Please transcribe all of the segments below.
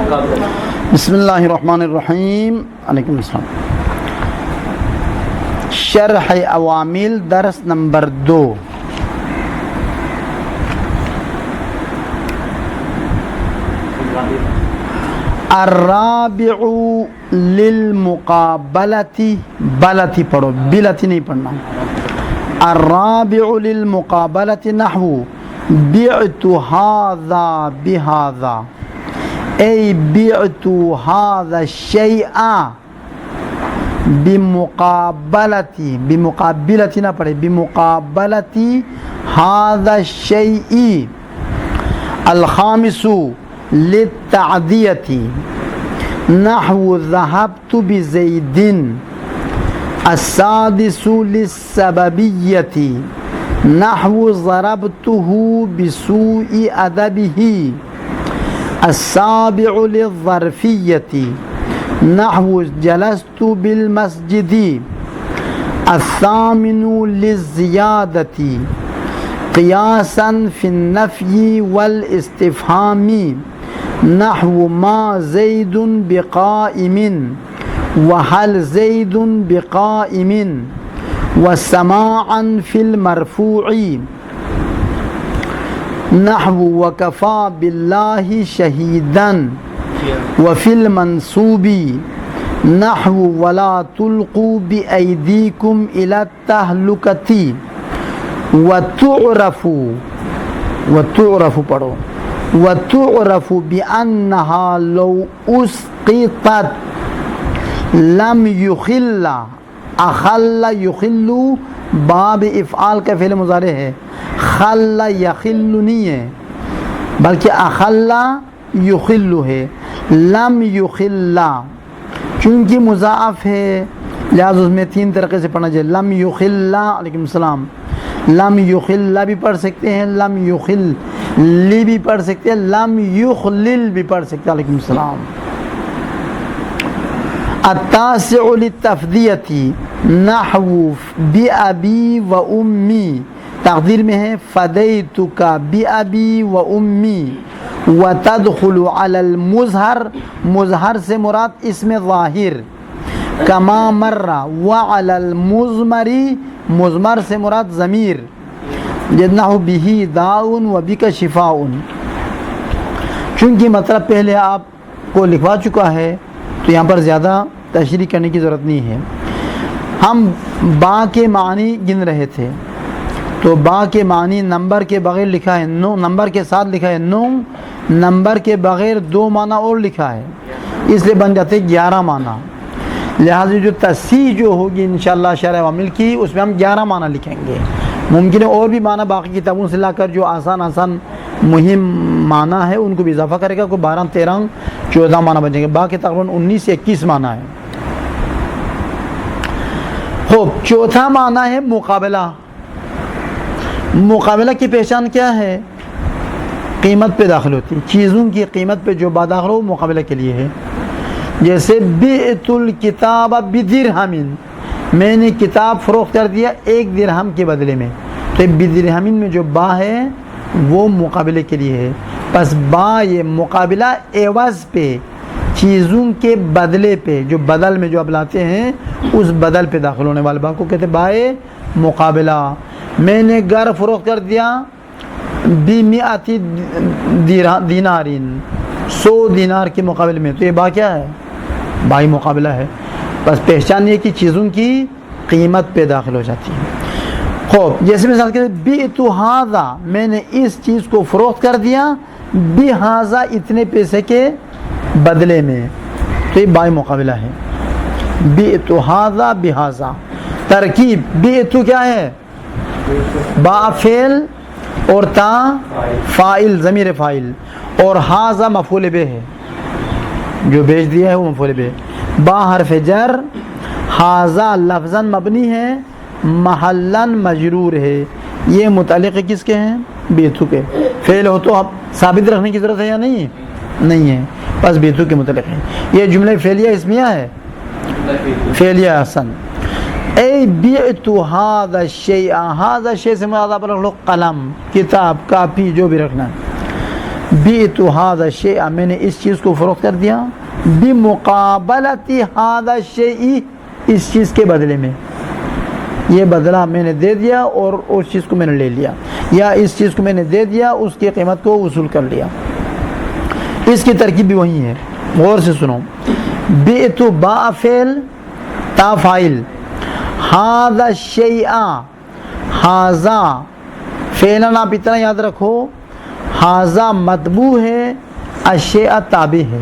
بسم اللہ الرحمن الرحیم. علیکم السلام. شرح عوامل درس نمبر 2. الرابع للمقابلتی، بلتی پڑھو، بلتی نہیں پڑھنا. الرابع للمقابلتی نحو بعت هذا بهذا، ای بعت هذا الشیء بمقابلتی، بمقابلتی نہ پڑھے، بمقابلتی هذا الشیء. الخامس للتعدیتی نحو ذهبت بزید. السادس للسببیتی نحو ضربته بسوء ادبه. السابع للظرفیتی نحو جلست بالمسجد. الثامن للزیادتی قیاسا فی النفی والاستفهام نحو ما زید بقائم وهل زید بقائم. وسماعا فی المرفوع نحو وکفى باللہ شہیدا. وفی المنصوب نحو ولا تلقوا بأیدیکم الی التہلکۃ. وتعرف پڑھو، وتعرف بأنها لو اسقطت لم يخل. اخل یخل باب افعال کا فعل مضارع ہے، خل یخل نہیں ہے بلکہ اخل یخل ہے. لم یخل چونکہ مضاعف ہے لہذا اس میں 3 طریقے سے پڑھنا چاہیے. لم یخل، علیکم السلام، لم یخل بھی پڑھ سکتے ہیں، لم یخل لی بھی پڑھ سکتے ہیں، لم یخلل بھی پڑھ سکتے ہیں. علیکم السلام. التاسع للتفدیتی نحو بأبی و امی، تقدیر میں ہے فدیتک بأبی و امی. وتدخل علی المظہر، مظہر سے مراد اسم ظاہر، کما مر. وعلی المضمر، مضمر سے مراد ضمیر، نحو بہ داء و بک شفاء. چونکہ مطلب پہلے آپ کو لکھوا چکا ہے تو یہاں پر زیادہ تشریح کرنے کی ضرورت نہیں ہے. ہم با کے معنی گن رہے تھے تو با کے معنی نمبر کے بغیر لکھا ہے 9، نمبر کے ساتھ لکھا ہے 9، نمبر کے بغیر 2 معنی اور لکھا ہے، اس لیے بن جاتے 11 معنی. لہٰذا جو تصحیح جو ہوگی انشاءاللہ شرح عوامل کی، اس میں ہم 11 معنی لکھیں گے. ممکن ہے اور بھی معنی باقی کتابوں سے لا کر جو آسان مہم معنی ہے ان کو بھی اضافہ کرے گا، کوئی 12 13 14 معنی بن جائیں گے. باقی تقریباً 19 سے 21 معنی ہے. خوب، چوتھا معنی ہے مقابلہ. مقابلہ کی پہچان کیا ہے؟ قیمت پہ داخل ہوتی، چیزوں کی قیمت پہ جو داخل ہو مقابلہ کے لیے ہے. جیسے بعت الکتاب بدرہم، میں نے کتاب فروخت کر دیا 1 درہم کے بدلے میں، تو بدرہم میں جو با ہے وہ مقابلے کے لیے ہے. پس با یہ مقابلہ عوض پہ، چیزوں کے بدلے پہ، جو بدل میں جو اب لاتے ہیں اس بدل پہ داخل ہونے والے با کو کہتے ہیں بائے مقابلہ. میں نے گھر فروخت کر دیا ب100 دینار، 100 دینار کے مقابلے میں، تو یہ با کیا ہے؟ بائی مقابلہ ہے. بس پہچان یہ کہ چیزوں کی قیمت پہ داخل ہو جاتی ہے. خوب، جیسے مثال کے بعت ھذا، میں نے اس چیز کو فروخت کر دیا بھذا، اتنے پیسے کے بدلے میں، تو یہ بائی مقابلہ ہے. بعت ھذا بھذا. ترکیب بعت کیا ہے؟ با فعل اور تا فاعل، ضمیر فاعل، اور ھذا مفعول بہ ہے، جو بیچ دیا ہے وہ مفعول بہ. با حرف جر، ھذا لفظاً مبنی ہے، محلاً مجرور ہے. یہ متعلق کس کے ہیں؟ بیتو کے. فعل ہو تو اب ثابت رکھنے کی ضرورت ہے یا نہیں؟ نہیں ہے، بس بیتو کے متعلق ہے. یہ جملہ فعلیہ اسمیہ ہے، فعلیہ احسن. اے بعت ھذا الشیء، ھذا شیء سے مراد آپ رکھ لو قلم، کتاب، کاپی، جو بھی رکھنا ہے. بیعت ھذا الشیء میں نے اس چیز کو فروخت کر دیا بمقابلت ھذا الشیء اس چیز کے بدلے میں، یہ بدلہ میں نے دے دیا اور اس چیز کو میں نے لے لیا، یا اس چیز کو میں نے دے دیا اس کی قیمت کو وصول کر لیا۔ اس کی ترکیب بھی وہی ہے، غور سے سنو۔ بیعت باء فعل تا فاعل، ھذا الشیء ھذا فعلن آپ اتنا یاد رکھو، ھذا مطبوع ہے، الشیء تابع ہے،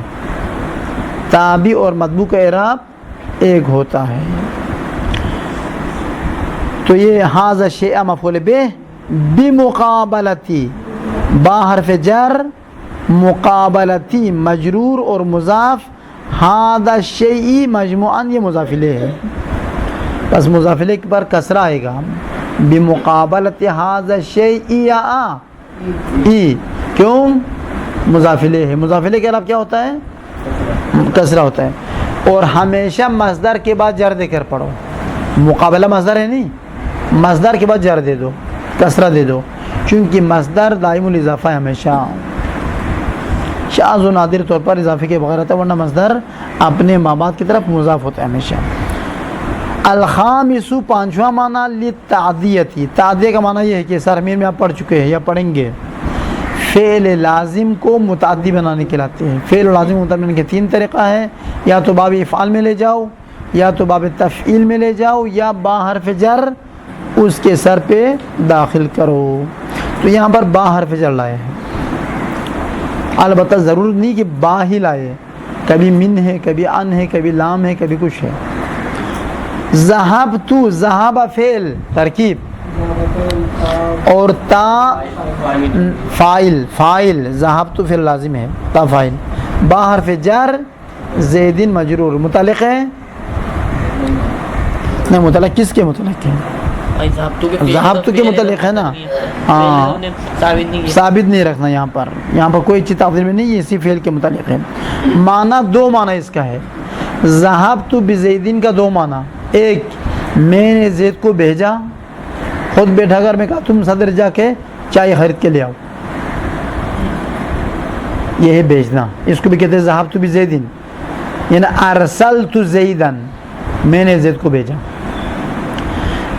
تابع اور مطبوع کا اعراب ایک ہوتا ہے۔ تو یہ ھذا الشیء مفعول بہ بمقابلتی، با حرف جر، مقابلتی مجرور اور مضاف، ھذا الشیء مجموعاً یہ مضاف الیہ ہے، بس مضاف الیہ پر کسرہ آئے گا، بمقابلت ھذا الشیء یا ای، کیوں؟ مضاف الیہ ہے، مضاف الیہ کے علاوہ کیا ہوتا ہے؟ کسرہ ہوتا ہے۔ اور ہمیشہ مصدر کے بعد جر دے کر پڑھو، مقابلہ مصدر ہے نہیں، مصدر کے بعد جر دے دو، کسرہ دے دو، چونکہ مصدر دائم الاضافہ ہے، ہمیشہ شاذ و نادر طور پر اضافے کے بغیر ہوتا ہے، ورنہ مصدر اپنے مابعد کی طرف مضاف ہوتا ہے ہمیشہ۔ الخامس پانچواں معنی للتعدیتی، تعدیہ کا معنی یہ ہے کہ سرمین میں آپ پڑھ چکے ہیں یا پڑھیں گے، فعل لازم کو متعدی بنانے کے لاتے ہیں۔ فعل لازم متعدی بنانے کے تین طریقہ ہے، یا تو باب افعال میں لے جاؤ، یا تو باب تفعیل میں لے جاؤ، یا با حرف جر اس کے سر پہ داخل کرو۔ تو یہاں پر با حرف جر لائے ہیں، البتہ ضرور نہیں کہ با ہی لائے، کبھی من ہے، کبھی ان ہے، کبھی لام ہے، کبھی کچھ ہے۔ ذہب تو، ذہب فعل ترکیب، اور تا فاعل، فاعل ذہب تو فعل لازم ہے، تا فاعل، با حرف جر، زیدن مجرور، متعلق ہے نہیں، متعلق کس کے متعلق ہے؟ ذہب تو کے متعلق ہے نا، ہاں ثابت نہیں رکھنا یہاں پر، یہاں پر کوئی چیز تعبیر میں نہیں، یہ اسی فعل کے متعلق ہے۔ معنی دو معنی اس کا ہے، ذہب تو بزیدن کا دو معنی، ایک میں نے زید کو بھیجا، خود بیٹھا کر میں کہا تم صدر جا کے چائے خرید کے لے آؤ، یہ ہے بھیجنا، اس کو بھی کہتے ہیں ذہب تو بزیدن، یعنی ارسلت زیدن، میں نے زید کو بھیجا۔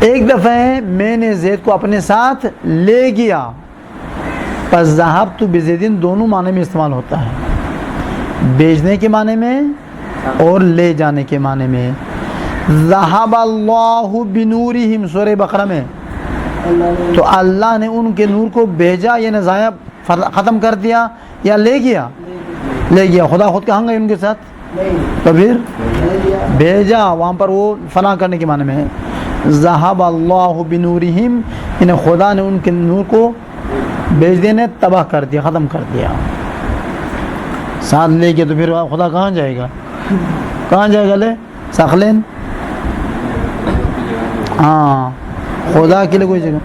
ایک دفعہ ہے میں نے زید کو اپنے ساتھ لے گیا، پس ذہبت بزیدن دونوں معنی میں استعمال ہوتا ہے، بھیجنے کے معنی میں اور لے جانے کے معنی میں۔ ذہب اللہ بنورہم سورہ بقرہ میں، تو اللہ نے ان کے نور کو بھیجا، یعنی ضائع ختم کر دیا یا لے گیا؟ لے گیا۔ خدا خود کہاں گئے ان کے ساتھ؟ تو پھر بھیجا، وہاں پر وہ فنا کرنے کے معنی میں ہے۔ ذہب اللہ بنورہم، یعنی خدا نے ان کے نور کو بھیج دینے تباہ کر دیا، ختم کر دیا، ساتھ لے گیا، تو پھر خدا کہاں جائے گا؟ کہاں جائے گا؟ لے سخلین، ہاں خدا کے لیے کوئی جگہ،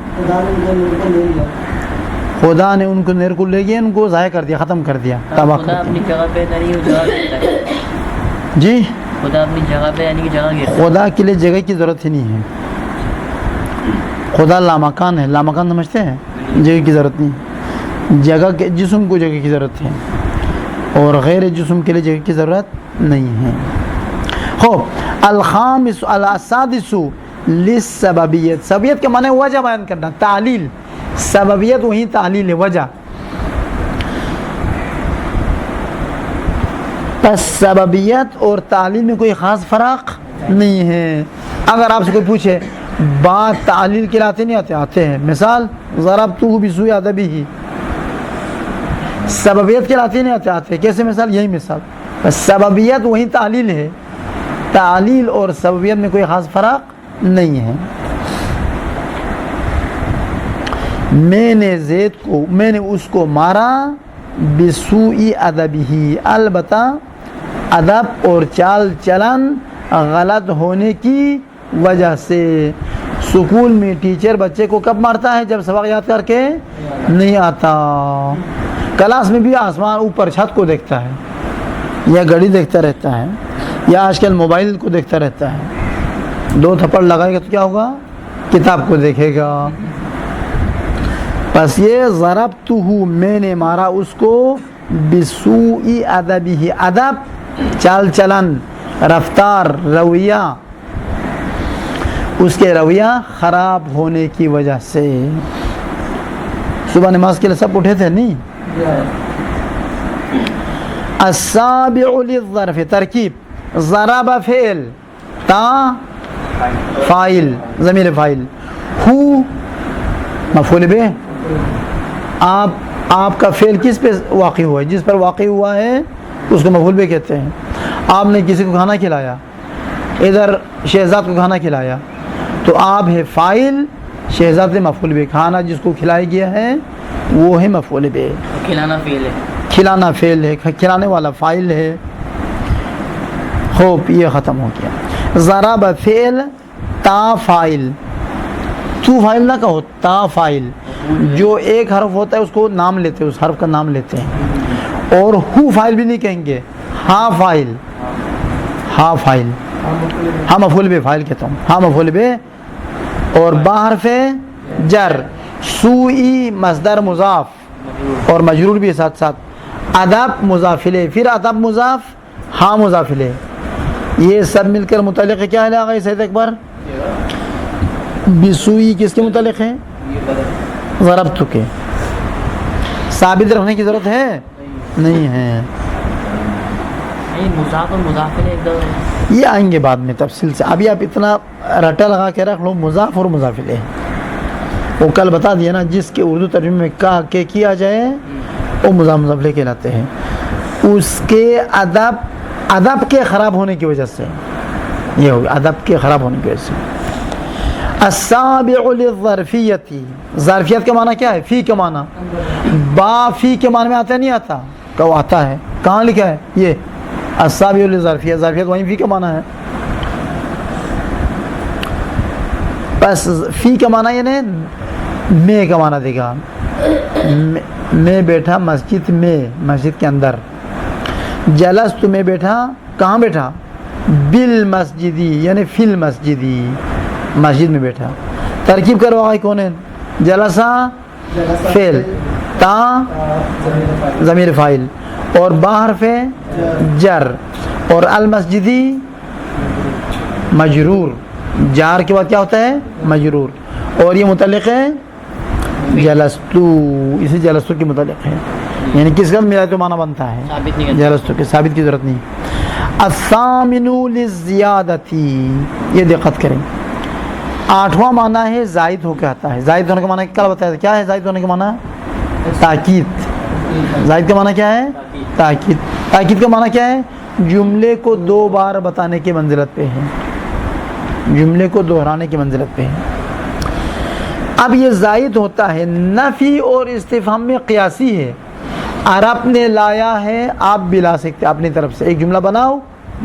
خدا نے ان کو نیر کو لے گیا، ان کو ضائع کر دیا، ختم کر دیا، تباہ کر دیا۔ جی خدا اپنی جگہ پہ یعنی کہ جگہ گرتا ہے، خدا کے لیے جگہ کی ضرورت ہی نہیں ہے، خدا لامکان ہے، لامکان سمجھتے ہیں، جگہ کی ضرورت نہیں، جگہ کے جسم کو جگہ کی ضرورت ہے، اور غیر جسم کے لیے جگہ کی ضرورت نہیں ہے۔ خوب، الخامس السادس للسببیت، سببیت کے معنی وجہ بیان کرنا، تعلیل، سببیت وہی تعلیل ہے، وجہ۔ پس سببیت اور تعلیل میں کوئی خاص فرق نہیں ہے۔ اگر آپ سے کوئی پوچھے بات تعلیل کے لاتے نہیں آتے؟ آتے ہیں، مثال ضربتہ بسوء ادبہ، سببیت کے لاتے نہیں آتے؟ آتے ہیں، کیسے مثال؟ یہی مثال۔ بس سببیت وہی تعلیل ہے، تعلیل اور سببیت میں کوئی خاص فرق نہیں ہے۔ میں نے زید کو، میں نے اس کو مارا، بسوء ادبہ، البتہ ادب اور چال چلن غلط ہونے کی وجہ سے۔ سکول میں ٹیچر بچے کو کب مارتا ہے؟ جب سبق یاد کر کے نہیں آتا۔ کلاس میں بھی آسمان اوپر چھت کو دیکھتا ہے، یا گھڑی دیکھتا رہتا ہے، یا آج کل موبائل کو دیکھتا رہتا ہے، دو تھپڑ لگائے گا تو کیا ہوگا؟ کتاب کو دیکھے گا۔ پس یہ ضربتہ میں نے مارا اس کو بسوء ادبہ، ادب چال چلن، رفتار، رویہ، اس کے رویہ خراب ہونے کی وجہ سے۔ صبح نماز کے لیے سب اٹھے تھے نہیں؟ السابع للظرف ترکیب ضرب فعل، تا فاعل ضمیر فاعل، ہو مفعول بہ۔ آپ کا فعل کس پہ واقع ہوا ہے؟ جس پر واقع ہوا ہے اس کو مفعول بہ کہتے ہیں۔ آپ نے کسی کو کھانا کھلایا، ادھر شہزاد کو کھانا کھلایا، تو آپ ہے فاعل، شہزاد سے مفعول بہ، کھانا جس کو کھلایا گیا ہے وہ ہے مفعول بہ۔ کھلانا فعل ہے، کھلانا فعل ہے، کھلانے والا فاعل ہے۔ خوب، یہ ختم ہو گیا۔ ضرب فعل، تا فاعل، تو فاعل نہ کہو، تا فاعل، جو ایک حرف ہوتا ہے اس کو نام لیتے ہیں، اس حرف کا نام لیتے ہیں۔ اور ہو فاعل بھی نہیں کہیں گے، ہا فاعل، ہا فاعل، ہا مفعول بہ فاعل کہتا ہوں، ہا مفعول بہ۔ اور با حرف جر، سوئی مصدر مضاف اور مجرور بھی ساتھ ساتھ، ادب مضاف الیہ، پھر ادب مضاف، ہا مضاف الیہ، یہ سب مل کر متعلق کیا ہے آگے سید اکبر؟ بسوئی کس کے متعلق ہے؟ ضربت کے۔ ثابت رکھنے کی ضرورت ہے؟ نہیں ہے، مضاف اور مضاف الیہ یہ آئیں گے بعد میں تفصیل سے۔ ابھی آپ اتنا رٹا لگا کے رکھ لو مضاف اور مضاف الیہ، وہ کل بتا دیا نا، جس کے اردو ترجمے میں کا کے کیا جائے وہ مضاف مضاف الیہ کہلاتے ہیں۔ اس کے ادب کے خراب ہونے کی وجہ سے یہ ہوگا، ادب کے خراب ہونے کی وجہ سے۔ السابع للظرفیت، ظرفیت کا معنی کیا ہے؟ فی کا معنی، با فی کے معنی میں آتا ہے نہیں آتا؟ کہ آتا ہے، کہاں لکھا ہے یہ؟ السابع للظرفیت، ظرفیت وہیں فی کا معنی ہے۔ بس فی کا معنی یعنی میں کا معنی دے گا، میں بیٹھا مسجد میں، مسجد کے اندر۔ جلست میں بیٹھا، کہاں بیٹھا؟ بالمسجدی یعنی فی المسجدی، مسجد میں بیٹھا۔ ترکیب کرو آگے کون ہے؟ جلسہ فعل، تا ضمیر فاعل، اور با حرف جر، اور المسجدی مجرور، جار کے بعد کیا ہوتا ہے؟ مجرور، اور یہ متعلق ہے جلستو، اسی جلستو کے متعلق ہے، یعنی کس کا ملا تو معنی بنتا ہے ثابت نہیں جلستو کے، ثابت کی ضرورت نہیں۔ الثامن للزیادتی، یہ دقت کریں، آٹھواں معنی ہے زائد ہو کے آتا ہے۔ زائد ہونے کا معنی کل بتایا تھا، کیا ہے زائد ہونے کا معنی؟ تاکید۔ زائد کا معنی کیا ہے؟ تاکید۔ تاکید کا معنی کیا ہے؟ جملے کو دو بار بتانے کی منزلت پہ ہے، جملے کو دہرانے کی منزلت پہ ہے۔ اب یہ زائد ہوتا ہے، نفی اور استفہام میں قیاسی ہے۔ عرب نے لایا ہے، آپ بھی لا سکتے اپنی طرف سے، ایک جملہ بناؤ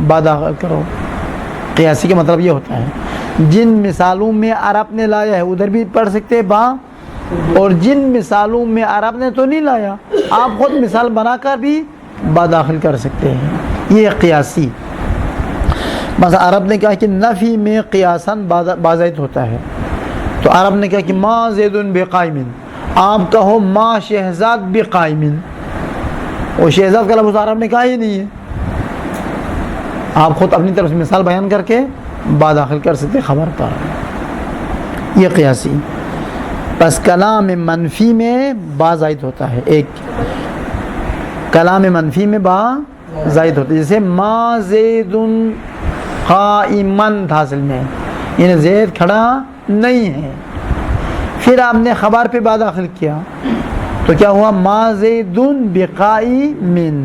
باداخل کرو۔ قیاسی کا مطلب یہ ہوتا ہے جن مثالوں میں عرب نے لایا ہے ادھر بھی پڑھ سکتے با، اور جن مثالوں میں عرب نے تو نہیں لایا آپ خود مثال بنا کر بھی با داخل کر سکتے ہیں، یہ قیاسی۔ مثلا عرب نے کہا کہ نفی میں قیاساً بازائد ہوتا ہے، تو عرب نے کہا کہ ما زید بقائم، آپ کہو ما شہزاد بقائم، وہ شہزاد کا لفظ عرب نے کہا ہی نہیں ہے، آپ خود اپنی طرف سے مثال بیان کر کے با داخل کر سکتے خبر پر، یہ قیاسی۔ بس کلام منفی میں با زائد ہوتا ہے، ایک کلام منفی میں با زائد ہوتا ہے، جیسے ما زید قائمن تھا اصل میں، یعنی زید کھڑا نہیں ہے، پھر آپ نے خبر پہ با داخل کیا تو کیا ہوا؟ ما زید بقائمن،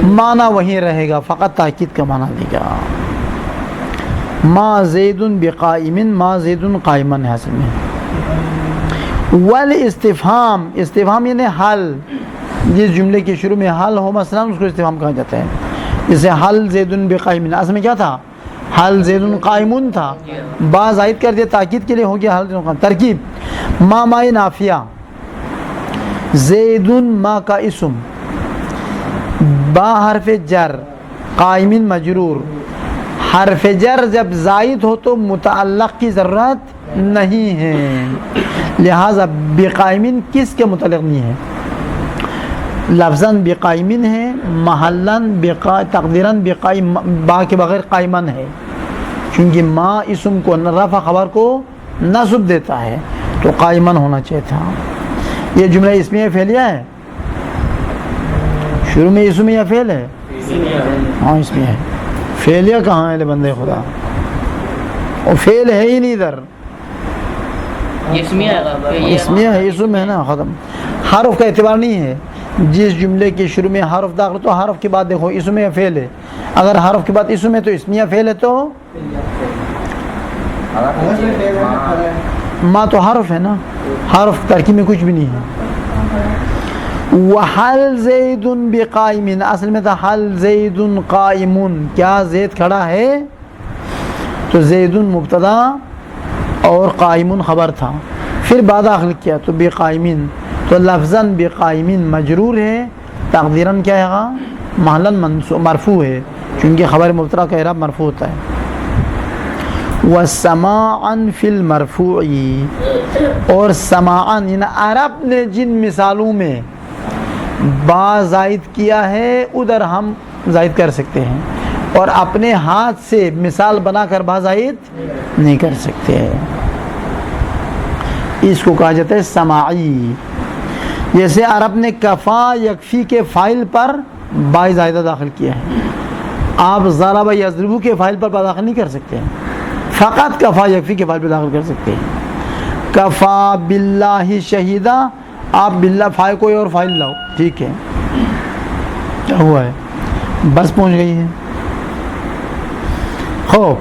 معنی وہیں رہے گا، فقط تاکید کا معنی دے گا۔ ما زید بقائمن، ما زید قائمن ہے اصل میں۔ والاستفہام، استفہام یعنی حل، جس جملے کے شروع میں حل ہو مثلا اس کو استفہام کہا جاتا ہے، جیسے حل زید بقائمن، اصل میں کیا تھا؟ حل زید قائمن تھا، با زائد کر دیا تاکید کے لیے، ہو گیا حل زید قائمن۔ ترکیب ما مائے نافیہ، زید ما کا اسم، با حرف جر، قائمن مجرور۔ حرف جر جب زائد ہو تو متعلق کی ضرورت نہیں ہے، لہذا بقائمین کس کے متعلق نہیں ہے؟ لفظاً بقائمین ہے، محلاً تقدیراً بقائم، با کے بغیر قائمن ہے، کیونکہ ما اسم کو رفع خبر کو نصب دیتا ہے تو قائمن ہونا چاہیے تھا۔ یہ جملہ اسمیہ فعلیہ ہے، شروع میں اسم یا فعل ہے؟ ہاں اسمیہ ہے۔ فعلیہ کہاں ہے لے بندے خدا؟ اور فعل ہے ہی نہیں ادھر، اسمیہ ہے، اسم ہے نا، ختم۔ حرف کا اعتبار نہیں ہے، جس جملے کے شروع میں حرف داخل تو حرف کے بعد دیکھو اسم یا فعل ہے، اگر حرف کے بعد اسم ہے تو اسمیہ فعل ہے، تو ما تو حرف ہے نا، حرف ترکیب میں کچھ بھی نہیں ہے۔ وَحَلْ زَيْدٌ بِقَائِمٍ، اصل میں تھا حَلْ زَيْدٌ قَائِمٌ، کیا زید کھڑا ہے؟ تو زیدٌ مبتدا اور قائمٌ خبر تھا، پھر بعد داخل کیا تو بقائمین، تو لفظاً بقائمین مجرور ہے، تقدیراً کیا ہے؟ محلاً مرفوع ہے، چونکہ خبر مبتدا کا اعراب مرفوع ہوتا ہے۔ وَسَمَاعًا فِي الْمَرْفُوعِ، اور سماعاً یعنی عرب نے جن مثالوں میں با زائد کیا ہے ادھر ہم زائد کر سکتے ہیں، اور اپنے ہاتھ سے مثال بنا کر با زائد نہیں کر سکتے ہیں، اس کو کہا جاتا ہے سماعی۔ جیسے عرب نے کفا یکفی کے فاعل پر با زائدہ داخل کیا ہے، آپ ضرب یضرب کے فاعل پر با داخل نہیں کر سکتے ہیں، فقط کفا یکفی کے فاعل پر داخل کر سکتے ہیں۔ کفا باللہ شہیدہ، آپ باللہ فاعل کوئی اور فاعل لاؤ، ٹھیک ہے، کیا ہوا ہے؟ بس پہنچ گئی ہے۔ خوب،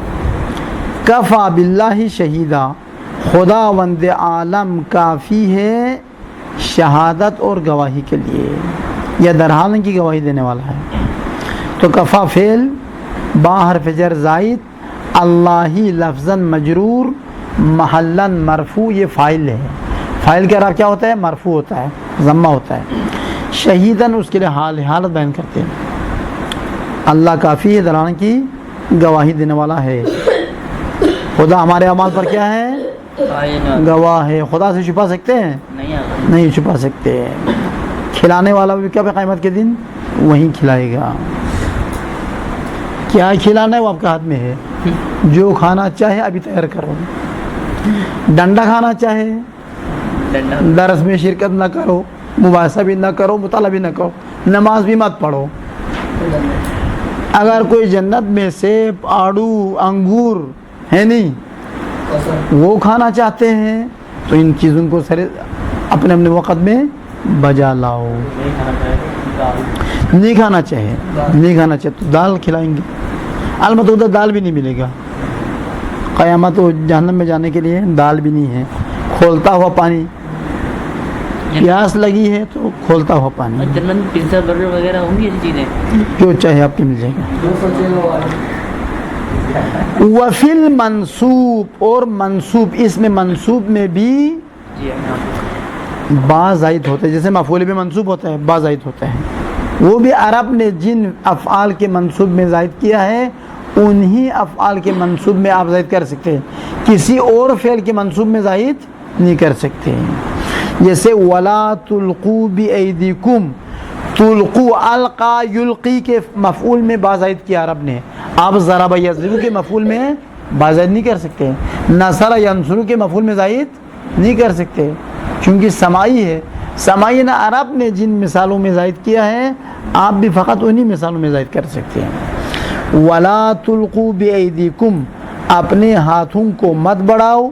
کفا باللہ شہیدہ، خداوند عالم کافی ہے شہادت اور گواہی کے لیے، یا درحال کی گواہی دینے والا ہے۔ تو کفا فعل، با حرف جر زائد، اللہ لفظاً مجرور، محلاً مرفوع، یہ فاعل ہے۔ فاعل کا اعراب کیا ہوتا ہے؟ مرفوع ہوتا ہے، ضمہ ہوتا ہے۔ شہیداً اس کے لیے حالت بیان کرتے ہیں، اللہ کافی ہے درحال کی گواہی دینے والا ہے۔ خدا ہمارے اعمال پر کیا ہے؟ گواہ ہے۔ خدا سے چھپا سکتے ہیں؟ نہیں چھپا سکتے۔ کھلانے والا بھی کب قیامت کے دن وہیں کھلائے گا۔ کیا کھلانا ہے وہ آپ کے ہاتھ میں ہے، جو کھانا چاہے ابھی تیار کرو۔ ڈنڈا کھانا چاہے درس میں شرکت نہ کرو، مباحثہ بھی نہ کرو، مطالعہ بھی نہ کرو، نماز بھی مت پڑھو۔ اگر کوئی جنت میں سیب، آڑو، انگور ہے نہیں، وہ کھانا چاہتے ہیں تو ان چیزوں کو اپنے اپنے وقت میں بجا لاؤ۔ نہیں کھانا چاہے تو دال کھلائیں گے، البتہ ادھر دال بھی نہیں ملے گا، قیامت و جہنم میں جانے کے لیے دال بھی نہیں ہے۔ کھولتا ہوا پانی، پیاس لگی ہے تو کھولتا ہوا پانی، جنت میں پیزا برگر وغیرہ ہوں گی ایسی چیزیں، جو چاہے آپ کے مل جائے گا۔ وفی المنصوب، اور منصوب، اس میں منصوب میں بھی با زائد ہوتا ہے، جیسے مفعول بھی منصوب ہوتا ہے با زائد ہوتا ہے، وہ بھی عرب نے جن افعال کے منصوب میں زائد کیا ہے انہی افعال کے منصوب میں آپ زائد کر سکتے ہیں، کسی اور فعل کے منصوب میں زائد نہیں کر سکتے۔ جیسے ولا تلقوا بایدیکم، تلقوا القا یلقی کے مفعول میں با زائد کیا عرب نے، آپ ضرب یضرب کے مفعول میں با زائد نہیں کر سکتے، نصر ینصر کے مفعول میں زائد نہیں کر سکتے، چونکہ سماعی ہے۔ سماعی نہ عرب نے جن مثالوں میں زائد کیا ہے آپ بھی فقط انہی مثالوں میں زائد کر سکتے ہیں۔ ولا تلقوا بایدیکم، اپنے ہاتھوں کو مت بڑھاؤ،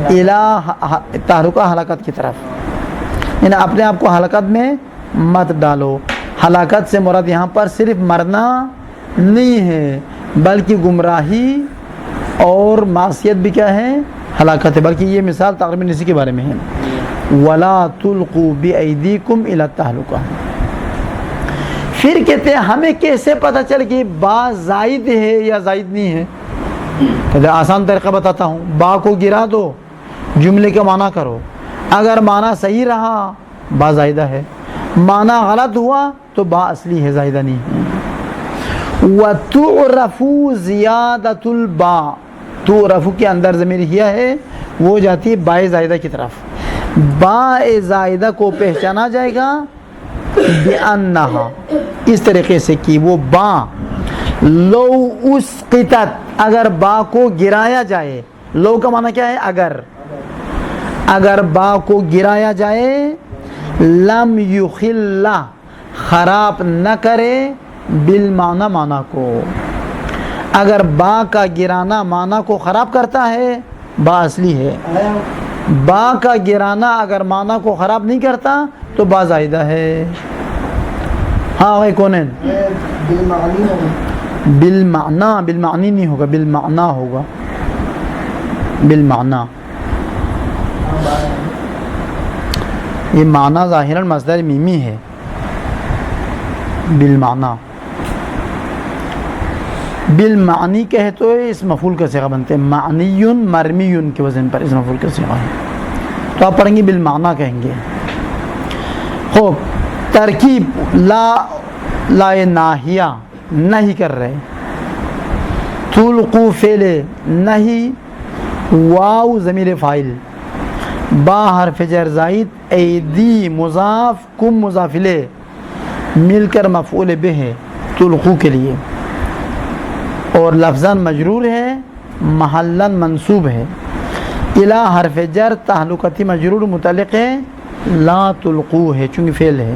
الی تہلکہ ہلاکت کی طرف، یعنی اپنے آپ کو ہلاکت میں مت ڈالو۔ ہلاکت سے مراد یہاں پر صرف مرنا نہیں ہے بلکہ گمراہی اور معصیت بھی کیا ہے؟ ہلاکت ہے، بلکہ یہ مثال تقریباً اسی کے بارے میں ہے۔ ولا تلقوا بایدیکم الی التہلکہ۔ پھر کہتے ہیں ہمیں کیسے پتہ چل کہ با زائد ہے یا زائد نہیں ہے؟ کہتے ہیں آسان طریقہ بتاتا ہوں، با کو گرا دو، جملے کا معنی کرو، اگر معنی صحیح رہا با زائدہ ہے، معنی غلط ہوا تو با اصلی ہے، زائدہ نہیں ہے۔ وَتُعْرَفُ زِيَادَةُ الْبَاء، تُعْرَفُ کے اندر ضمیر ہیا ہے، وہ جاتی ہے با زائدہ کی طرف. با زائدہ کو پہچانا جائے گا بِأَنَّهَا, اس طریقے سے کہ وہ با لو اسقطت, اگر با کو گرایا جائے. لو کا معنی کیا ہے؟ اگر با کو گرایا جائے, لم یخل, خراب نہ کرے, بالمعنی معنی کو. اگر با کا گرانا معنی کو خراب کرتا ہے, با اصلی ہے. با کا گرانا اگر معنی کو خراب نہیں کرتا تو با زائدہ ہے. ہاں کونین بالمعنی نہیں ہوگا, بالمعنی ہوگا, بالمعنی. یہ معنی ظاہراً مصدر میمی ہے, بالمعنی. بالمعنی کہے تو اس مفعول کا صیغہ بنتے ہیں, معنی مرمی کے وزن پر اس مفعول کا صیغہ ہے. تو آپ پڑھیں گے بالمعنی کہیں گے. خوب ترکیب لا ناہیہ, نہیں کر رہے. تلقو فعل نہیں, واو ضمیر فاعل, با حرف جر زائد, ایدی مضاف, کم مضاف الیہ, مل کر مفعول بہ ہے تلقو کے لیے, اور لفظاً مجرور ہے, محلاً منصوب ہے. الی حرف جر تعلقتی مجرور متعلق ہے, لا تلقو ہے چونکہ فعل ہے.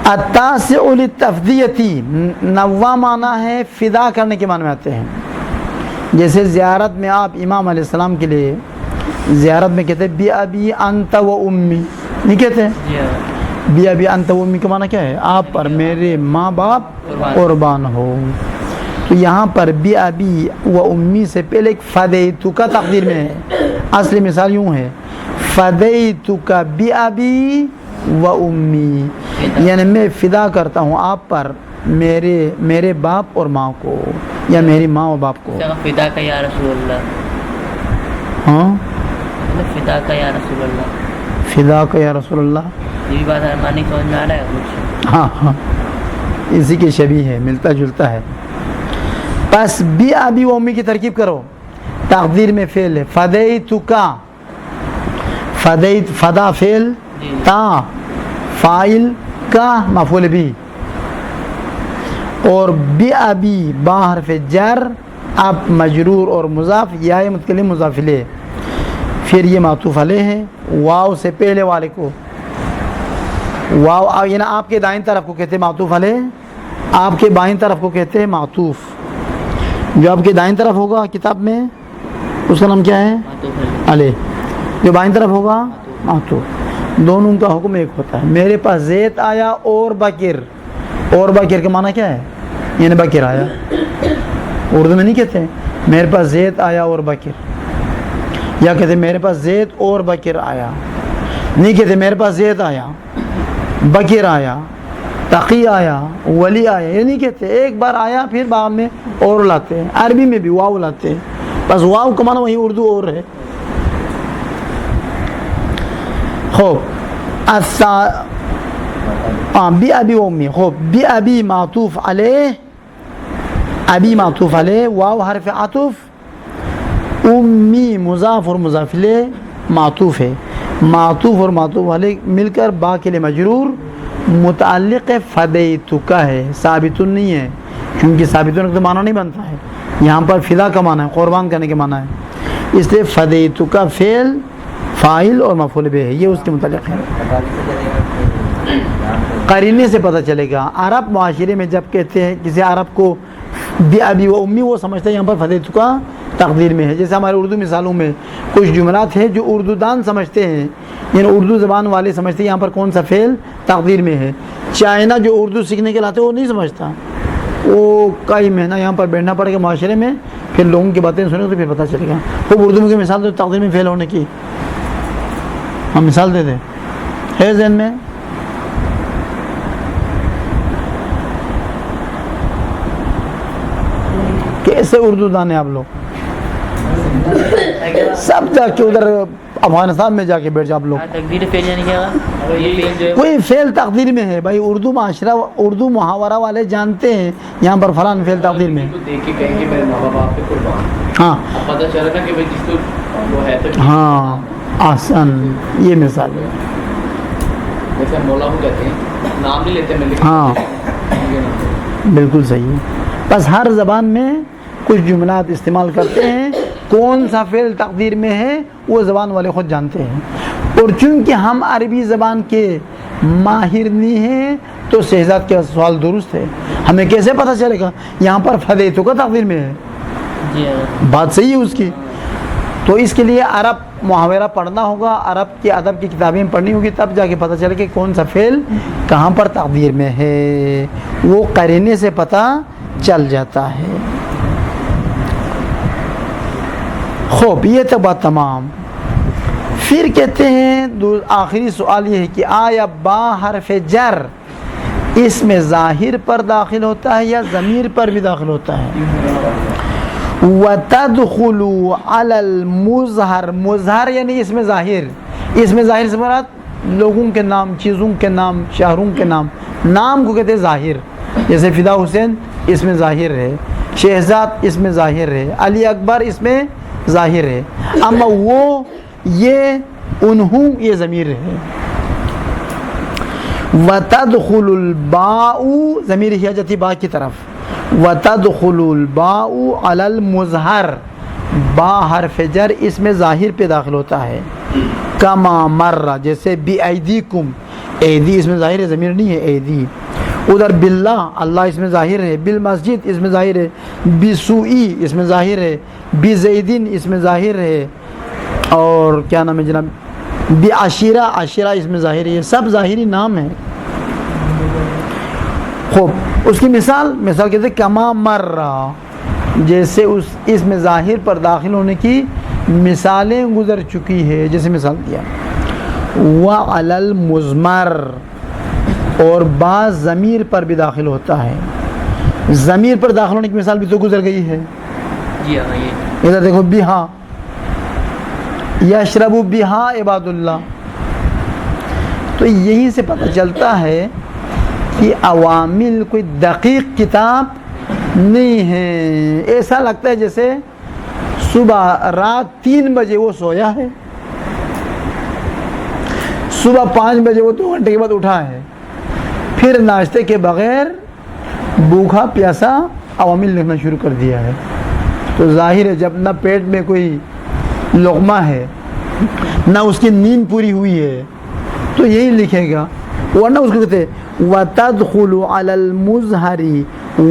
التاسع للتفدیتی, نوع معنی ہے فدا کرنے کے معنی میں آتے ہیں. جیسے زیارت میں آپ امام علیہ السلام کے لیے زیارت میں کہتے ہیں بی ابی انت و امی, نہیں کہتے ہیں بی ابی انت و امی کا معنی کیا ہے؟ آپ پر میرے ماں باپ قربان ہو. تو یہاں پر بی ابی و امی سے پہلے ایک فدیتک تقدیر میں ہے. اصلی مثال یوں ہے, فدیتک بی ابی و امی, یعنی میں فدا کرتا ہوں آپ پر میرے باپ اور ماں کو, یا میری ماں اور باپ کو. فدا کا یا رسول اللہ, ہاں فدا کا یا رسول اللہ, فدا کا یا رسول اللہ, یہ بھی بات معنی سمجھ میں آ رہا ہے کچھ؟ ہاں اسی کے شبیہ ہے, ملتا جلتا ہے. پس بی ابی و امی کی ترکیب کرو, تقدیر میں فعل ہے فدیتک, فدا فعل, تا فاعل, کا مفعول بھی, اور بی ابی با حرف جر, اب مجرور اور مضاف, یا متکلم مضاف الیہ, پھر یہ معطوف علیہ ہے. واو سے پہلے والے کو, واو یعنی آپ کے دائیں طرف کو کہتے ہیں معطوف علیہ, آپ کے بائیں طرف کو کہتے ہیں معطوف. جو آپ کے دائیں طرف ہوگا کتاب میں اس کا نام کیا ہے؟ علیہ. جو بائیں طرف ہوگا معطوف. دونوں کا حکم ایک ہوتا ہے. میرے پاس زید آیا اور بکر, اور بکر کا معنی کیا ہے؟ یعنی بکر آیا. اردو میں نہیں کہتے میرے پاس زید آیا اور بکر, یا کہتے میرے پاس زید اور بکر آیا, نہیں کہتے میرے پاس زید آیا, بکر آیا, تقی آیا, ولی آیا, یہ نہیں کہتے. ایک بار آیا پھر بعد میں اور لاتے ہیں. عربی میں بھی واو لاتے ہیں, بس واو کا معنی وہی اردو اور ہے. خوب بی ابی و امی. خوب بی ابی معطوف علیہ, ابی معطوف علیہ, واو حرف عطف, امی مضاف اور مضاف الیہ معطوف ہے. معطوف اور معطوف علیہ مل کر با کے لیے مجرور, متعلق فدیتک ہے, ثابت نہیں ہے, کیونکہ ثابت کا تو معنی نہیں بنتا ہے. یہاں پر فدا کا معنی ہے, قربان کرنے کے معنی ہے, اس لیے فدیتک فعل, فاعل اور مفعول بہ ہے, یہ اس کے متعلق ہے. قرینے سے پتہ چلے گا. عرب معاشرے میں جب کہتے ہیں کسی عرب کو بی ابی و امی, وہ سمجھتے ہیں یہاں پر فدیتک تقدیر میں ہے. جیسے ہمارے اردو مثالوں میں کچھ جملات ہیں جو اردو دان سمجھتے ہیں, یعنی اردو زبان والے سمجھتے ہیں یہاں پر کون سا فعل تقدیر میں ہے. چائنا جو اردو سیکھنے کے لاتے وہ نہیں سمجھتا, وہ کئی مہینہ یہاں پر بیٹھنا پڑے گا معاشرے میں, پھر لوگوں کی باتیں سنیں تو پھر پتہ چلے گا. خوب اردو میں کی مثال تو تقدیر میں فعل ہونے کی, ہم مثال دے دیں, ہے ذہن میں؟ کیسے اردو دان ہیں آپ لوگ؟ سب جا کے ادھر افغانستان میں جا کے بیٹھ جاؤ آپ لوگ. تقدیر فعل یعنی کیا ہوگا؟ یہ فعل جو ہے کوئی فعل تقدیر میں ہے بھائی، اردو معاشرہ اردو محاورہ والے جانتے ہیں یہاں پر فلاں فعل تقدیر میں ہے. دیکھ کے کہیں گے میرے ماں باپ آپ پہ قربان. ہاں اب پتہ چلا نا کہ بھائی جس کو وہ ہے تو ہاں آسان، یہ مثال ہے. جیسے مولا کو کہتے ہیں نام نہیں لیتے میں، ہاں بالکل صحیح ہے. بس ہر زبان میں کچھ جملات استعمال کرتے ہیں، کون سا فعل تقدیر میں ہے وہ زبان والے خود جانتے ہیں. اور چونکہ ہم عربی زبان کے ماہر نہیں ہیں تو شہزاد کا سوال درست ہے. ہمیں کیسے پتہ چلے گا یہاں پر فدیتو کا تقدیر میں ہے؟ جی ہاں بات صحیح ہے اس کی. تو اس کے لیے عرب محاورہ پڑھنا ہوگا، عرب کی ادب کی کتابیں پڑھنی ہوگی، تب جا کے پتہ چلے کہ کون سا فعل کہاں پر تقدیر میں ہے. وہ قرینے سے پتہ چل جاتا ہے. خوب، یہ تو بات تمام. پھر کہتے ہیں آخری سوال یہ ہے کہ آیا با حرف جر اس میں ظاہر پر داخل ہوتا ہے یا ضمیر پر بھی داخل ہوتا ہے؟ وَتَدْخُلُ عَلَى الْمُظْهَرِ، مظہر یعنی اس میں ظاہر. اس میں ظاہر سے مراد لوگوں کے نام، چیزوں کے نام، شہروں کے نام. نام کو کہتے ہیں ظاہر. جیسے فدا حسین اس میں ظاہر ہے، شہزاد اس میں ظاہر ہے، علی اکبر اس میں ظاہر ہے. اما وہ، یہ، انہوں، یہ ضمیر ہے. وَتَدْخُلُ الْبَاءُ، ضمیر ہی جاتی با کی طرف. وَتَدْخُلُ الْبَاءُ عَلَى الْمُظْهَرِ، با حرف جر اس میں ظاہر پہ داخل ہوتا ہے. کما مر، جیسے بِأَيْدِيكُمْ، ایدی اس میں ظاہر ہے، ضمیر نہیں ہے ایدی. ادھر باللہ، اللہ اس میں ظاہر ہے. بالمسجد اس میں ظاہر ہے. بسوئی اس میں ظاہر ہے. بزیدین اس میں ظاہر ہے. اور کیا نام ہے جناب، بعشیرہ، عشیرہ اس میں ظاہر ہے. یہ سب ظاہری نام ہیں. خوب، اس کی مثال کہتے ہیں کما مرہ، جیسے اس میں ظاہر پر داخل ہونے کی مثالیں گزر چکی ہے. جیسے مثال دیا وَعَلَى الْمُزْمَرِ، اور بعض ضمیر پر بھی داخل ہوتا ہے. ضمیر پر داخل ہونے کی مثال بھی تو گزر گئی ہے. جی ہاں یہ ادھر دیکھو بہا، یشرب بہا عباد اللہ. تو یہیں سے پتہ چلتا ہے کہ عوامل کوئی دقیق کتاب نہیں ہے. ایسا لگتا ہے جیسے صبح رات 3 بجے وہ سویا ہے، صبح 5 بجے وہ 2 گھنٹے کے بعد اٹھا ہے، پھر ناشتے کے بغیر بھوکا پیاسا عوامل لکھنا شروع کر دیا ہے. تو ظاہر ہے جب نہ پیٹ میں کوئی لقمہ ہے، نہ اس کی نیند پوری ہوئی ہے، تو یہی لکھے گا. ورنہ اس کو کہتے وَتَدْخُلُ عَلَى الْمُظْهَرِ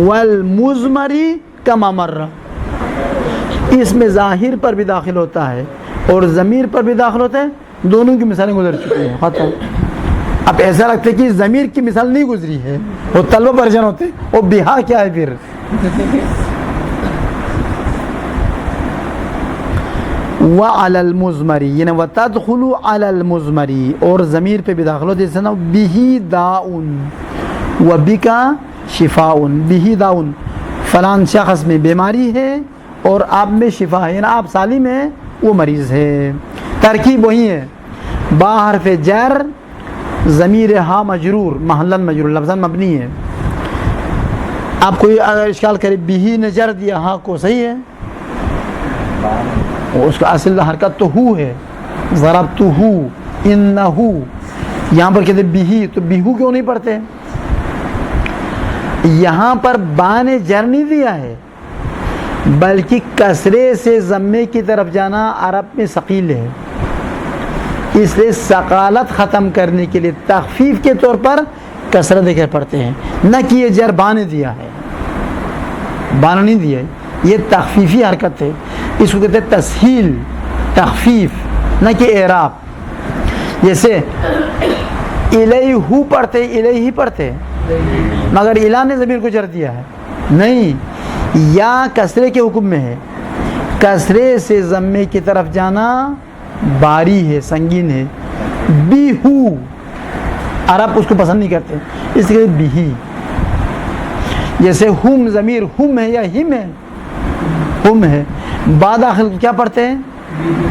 وَالْمُزْمَرِ كَمَا مَرَّ، اس میں ظاہر پر بھی داخل ہوتا ہے اور ضمیر پر بھی داخل ہوتا ہے. دونوں کی مثالیں گزر چکی ہیں. ختم. اب ایسا لگتا ہے کہ ضمیر کی مثال نہیں گزری ہے، وہ طلبہ پریشان ہوتے ہیں وہ بہا کیا ہے پھر. وَعَلَى الْمُزْمَرِ، یعنی وَتَدْخُلُ عَلَى الْمُزْمَرِ، اور ضمیر پہ بھی داخل ہوتے. جیسے نا بِهِ دَاءٌ وَبِكَ شِفَاءٌ. بِهِ دَاءٌ، فلان شخص میں بیماری ہے اور آپ میں شفا ہے، یعنی آپ سالم ہیں، وہ مریض ہے. ترکیب وہی ہے. با حرف جر، ضمیر ہا مجرور، محلاً مجرور، لفظاً مبنی ہے. آپ کوئی اگر اشکال کرے بِهِ نے جر دیا ہاں کو، صحیح ہے، اس کا اصل حرکت تو ہو ہے. ضربتہ، انہ، یہاں پر کہتے بِهِ، تو بیہو کیوں نہیں پڑھتے؟ یہاں پر با نے جر نہیں دیا ہے، بلکہ کسرے سے ضمے کی طرف جانا عرب میں ثقیل ہے. اس لیے ثقالت ختم کرنے کے لیے تخفیف کے طور پر کسرہ دے کر پڑھتے ہیں، نہ کہ یہ جر با نے دیا ہے. بانا نہیں دیا ہے، یہ تخفیفی حرکت ہے. اس کو کہتے ہیں تسہیل، تخفیف، نہ کہ اعراب. جیسے الیہ پڑھتے، الیہ پڑھتے، مگر الہ نے ضمیر کو جر دیا ہے. نہیں، یا کسرے کے حکم میں ہے. کسرے سے ضمے کی طرف جانا باری ہے، سنگین ہے. بیہو، عرب اس کو پسند نہیں کرتے، اس لیے بیہی. جیسے ہم ضمیر ہم ہے یا ہم ہے، ہم ہے. با داخل کیا پڑھتے ہیں؟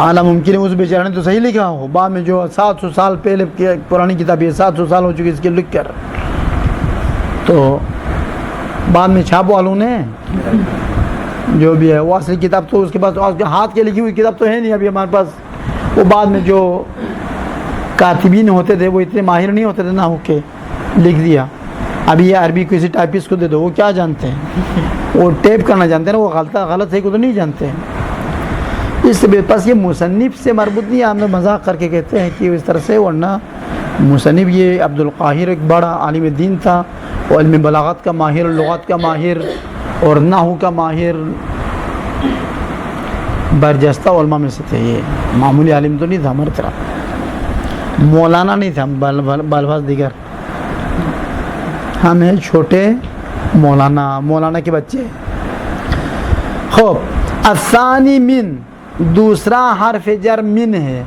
اعلیٰ ممکن ہے اس بیچارے نے تو صحیح لکھا ہو، بعد میں جو 700 سال پہلے پرانی کتاب، یہ 700 سال ہو چکی اس کے لکھ کر، تو بعد میں چھاپ والوں نے جو بھی ہے وہ اصلی کتاب تو اس کے پاس ہاتھ کے لکھی ہوئی کتاب تو ہے نہیں ابھی ہمارے پاس، وہ بعد میں جو کاتبین ہوتے تھے وہ اتنے ماہر نہیں ہوتے تھے نحو کے، لکھ دیا۔ ابھی یہ عربی کسی ٹائپسٹ کو دے دو، وہ کیا جانتے ہیں، وہ ٹیپ کرنا جانتے ہیں نا، وہ غلط صحیح کو تو نہیں جانتے ہیں۔ اس سے بس یہ مصنف سے مربوط نہیں، ہم نے مذاق کر کے کہتے ہیں کہ اس طرح سے، ورنہ مصنف یہ عبد القاہر ایک بڑا عالم دین تھا، وہ علم بلاغت کا ماہر، لغت کا ماہر اور نحو کا ماہر، برجستہ علماء میں سے تھے، یہ معمولی عالم تو نہیں تھا ہماری طرح، مولانا نہیں تھا بالفاظ دیگر، ہم ہیں چھوٹے مولانا کے بچے۔ خوب، الثانی من، دوسرا حرف جر من ہے،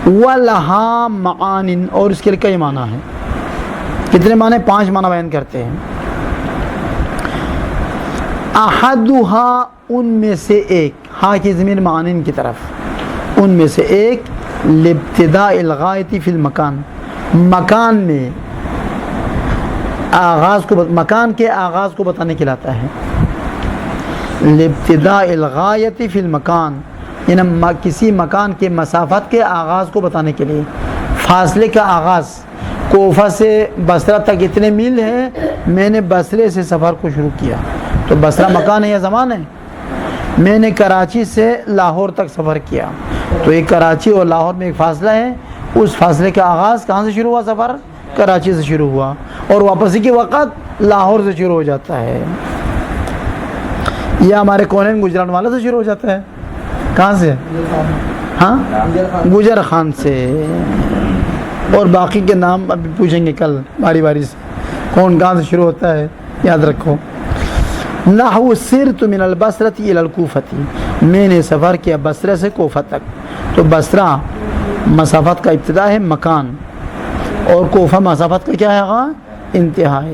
وَلَهَا مَعَانٍ، اور اس کے لیے کئی معنی ہیں۔ کتنے معنی؟ 5 معنی بیان کرتے ہیں۔ احدها، ان میں سے ایک، ہاں کی ضمیر معانین کی طرف، ان میں سے ایک، لابتداء الغایت فی المکان، مکان میں آغاز کو، مکان کے آغاز کو بتانے کے لاتا ہے۔ لابتداء الغایت فی المکان، یعنی کسی مکان کے مسافت کے آغاز کو بتانے کے لیے، فاصلے کا آغاز، کوفہ سے بصرہ تک اتنے میل ہے، میں نے بصرے سے سفر کو شروع کیا، تو بصرہ مکان ہے یا زمان ہے؟ میں نے کراچی سے لاہور تک سفر کیا، تو ایک کراچی اور لاہور میں ایک فاصلہ ہے، اس فاصلے کا آغاز کہاں سے شروع ہوا؟ سفر کراچی سے شروع ہوا، اور واپسی کے وقت لاہور سے شروع ہو جاتا ہے، یا ہمارے کونین گجران والا سے شروع ہو جاتا ہے، کہاں سے؟ ہاں، گجر خان سے، اور باقی کے نام ابھی پوچھیں گے کل باری باری سے، کون کہاں سے شروع ہوتا ہے، یاد رکھو۔ نحو سرت من البصرۃ الی الکوفۃ، میں نے سفر کیا بصرہ سے کوفہ تک، تو بصرہ مسافت کا ابتدا ہے، مکان، اور کوفہ مسافت کا کیا ہے؟ انتہا ہے۔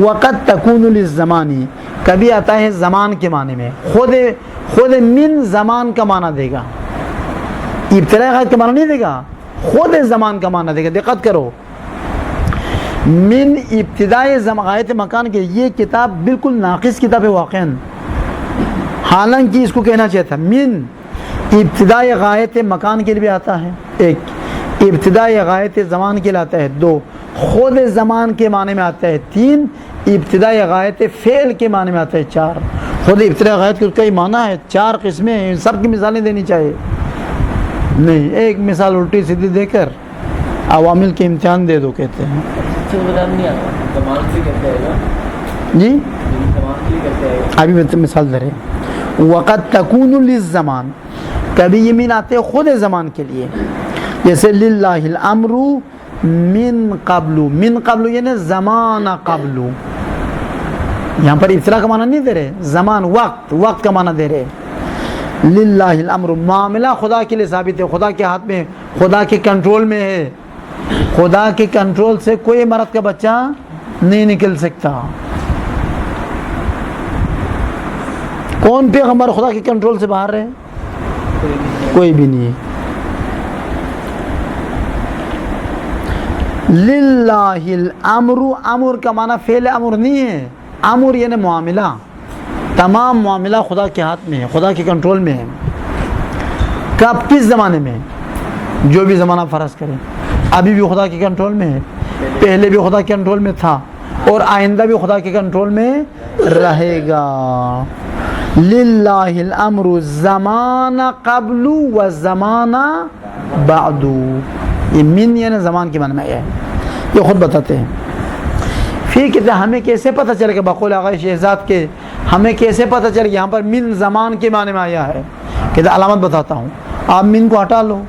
وقد تکون للزمانی، کبھی آتا ہے زمان کے معنی میں، خود من زمان کا معنی دے گا، ابتدائی غایت کا معنی نہیں دے گا، خود زمان کا معنی دے گا۔ دقت کرو، من ابتدائی غایت مکان کے، یہ کتاب بالکل ناقص کتاب ہے واقعاً، حالانکہ اس کو کہنا چاہیے تھا۔ من ابتدائی غایت مکان کے لیے آتا ہے، ایک ابتدائی غایت زمان کے لیے آتا ہے، 2 خود زمان کے معنی میں آتا ہے، 3 ابتدائی غایت فعل کے معنی میں آتا ہے، 4 خود ابتدائی غایت کے کئی معنی ہے، 4 قسمیں ہیں، سب کی مثالیں دینی چاہیے، نہیں ایک مثال الٹی سیدھی دے کر عوامل کے امتحان دے دو کہتے ہیں جی۔ ابھی میں مثال دے رہے، وقت تکون للزمان، کبھی یہ من آتے خود زمان کے لیے، جیسے للہ الامر من قبل، من قبل یعنی زمان قبل، یہاں پر ابتدا کا معنی نہیں دے رہے، زمان وقت کا معنی دے رہے۔ للہ الامر، معاملہ خدا کے لیے ثابت ہے، خدا کے ہاتھ میں، خدا کے کنٹرول میں ہے، خدا کے کنٹرول سے کوئی مرد کا بچہ نہیں نکل سکتا۔ کون پیغمبر خدا کے کنٹرول سے باہر ہے؟ کوئی بھی نہیں ہے۔ للہ الامر، امر کا معنی فعل امر نہیں ہے، امر یعنی معاملہ، تمام معاملہ خدا کے ہاتھ میں ہے، خدا کے کنٹرول میں ہے۔ کب؟ کس زمانے میں؟ جو بھی زمانہ فرض کریں، ابھی بھی خدا کے کنٹرول میں ہے، پہلے بھی خدا کے کنٹرول میں تھا، اور آئندہ بھی خدا کے کنٹرول میں رہے گا۔ للہ الامر زمان قبل و زمان بعد، یہ من یعنی زمان کے معنی میں آیا ہے، یہ خود بتاتے ہیں۔ پھر کہتے ہیں ہمیں کیسے پتہ چلے گا، بقول آغا شہزاد کے ہمیں کیسے پتہ چلے گا یہاں پر من زمان کے معنی میں آیا ہے؟ کہتے ہیں علامت بتاتا ہوں، آپ من کو ہٹا لو،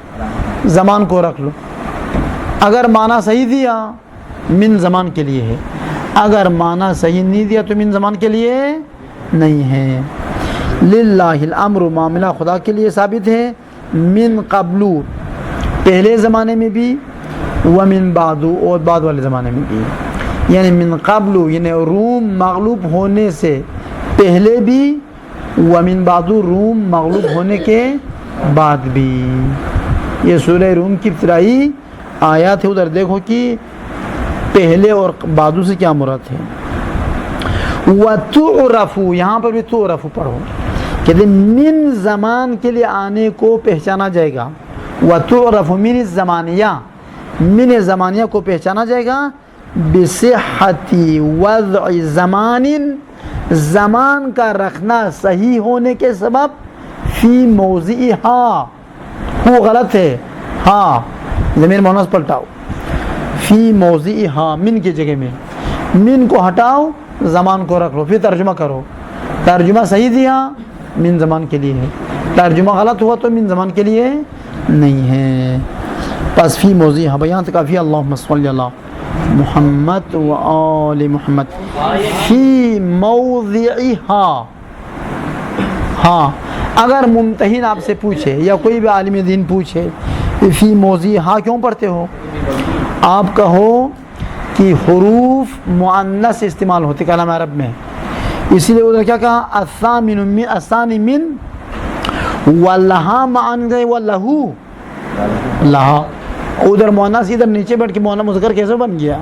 زمان کو رکھ لو، اگر معنی صحیح دیا من زمان کے لیے ہے، اگر معنی صحیح نہیں دیا تو من زمان کے لیے نہیں ہے۔ للہ الامر، معاملہ خدا کے لیے ثابت ہے، من قبل پہلے زمانے میں بھی، ومن بعد اور بعد والے زمانے میں بھی، یعنی من قبل یعنی روم مغلوب ہونے سے پہلے بھی ومن بعد روم مغلوب ہونے کے بعد بھی. یہ سورہ روم کی ابتدائی آیات ہے. ادھر دیکھو کہ پہلے اور بعدو سے کیا مراد ہے. وَتُعْرَفُ یہاں پر بھی تُعْرَفُ پڑھو کہ من زمان کے لیے آنے کو پہچانا جائے گا. وَتُعْرَفُ من الزمانیہ من زمانیہ کو پہچانا جائے گا. بصحت وضع زمان زمان کا رکھنا صحیح ہونے کے سبب فی موضعہا ہو غلط ہے ہاں ضمیر مؤنث پلٹاؤ فی موضعہا من کی جگہ میں من کو ہٹاؤ زمان کو رکھ لو پھر ترجمہ کرو. ترجمہ صحیح دیا من زمان کے لیے ہے ترجمہ غلط ہوا تو من زمان کے لیے نہیں ہے. پس فی موضعہا بیان تو کافی. اللہم صلی اللہ محمد و آل محمد فی موضعہا. ہاں اگر ممتحن آپ سے پوچھے یا کوئی بھی عالم دین پوچھے فی موضعہا کیوں پڑھتے ہو آپ کہو کہ حروف مؤنث استعمال ہوتے کلام عرب میں اسی لیے ادھر کیا کہا الثانی من واللہا معن گئے واللہو لہا ادھر مؤنث ادھر نیچے بیٹھ کے مؤنث مذکر کیسے بن گیا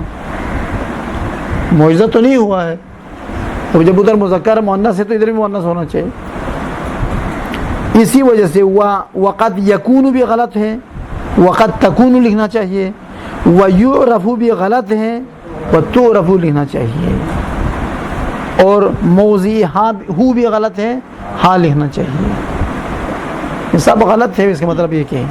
معجزہ تو نہیں ہوا ہے. تو جب ادھر مذکر مؤنث ہے تو ادھر بھی مؤنث ہونا چاہیے. اسی وجہ سے وقد یکون بھی غلط ہے وقد تکون لکھنا چاہیے. ویعرف بھی غلط ہے وتعرف لکھنا چاہیے. اور موضع ہو بھی غلط ہے ہاں لکھنا چاہیے. یہ سب غلط ہے. اس کا مطلب یہ کہ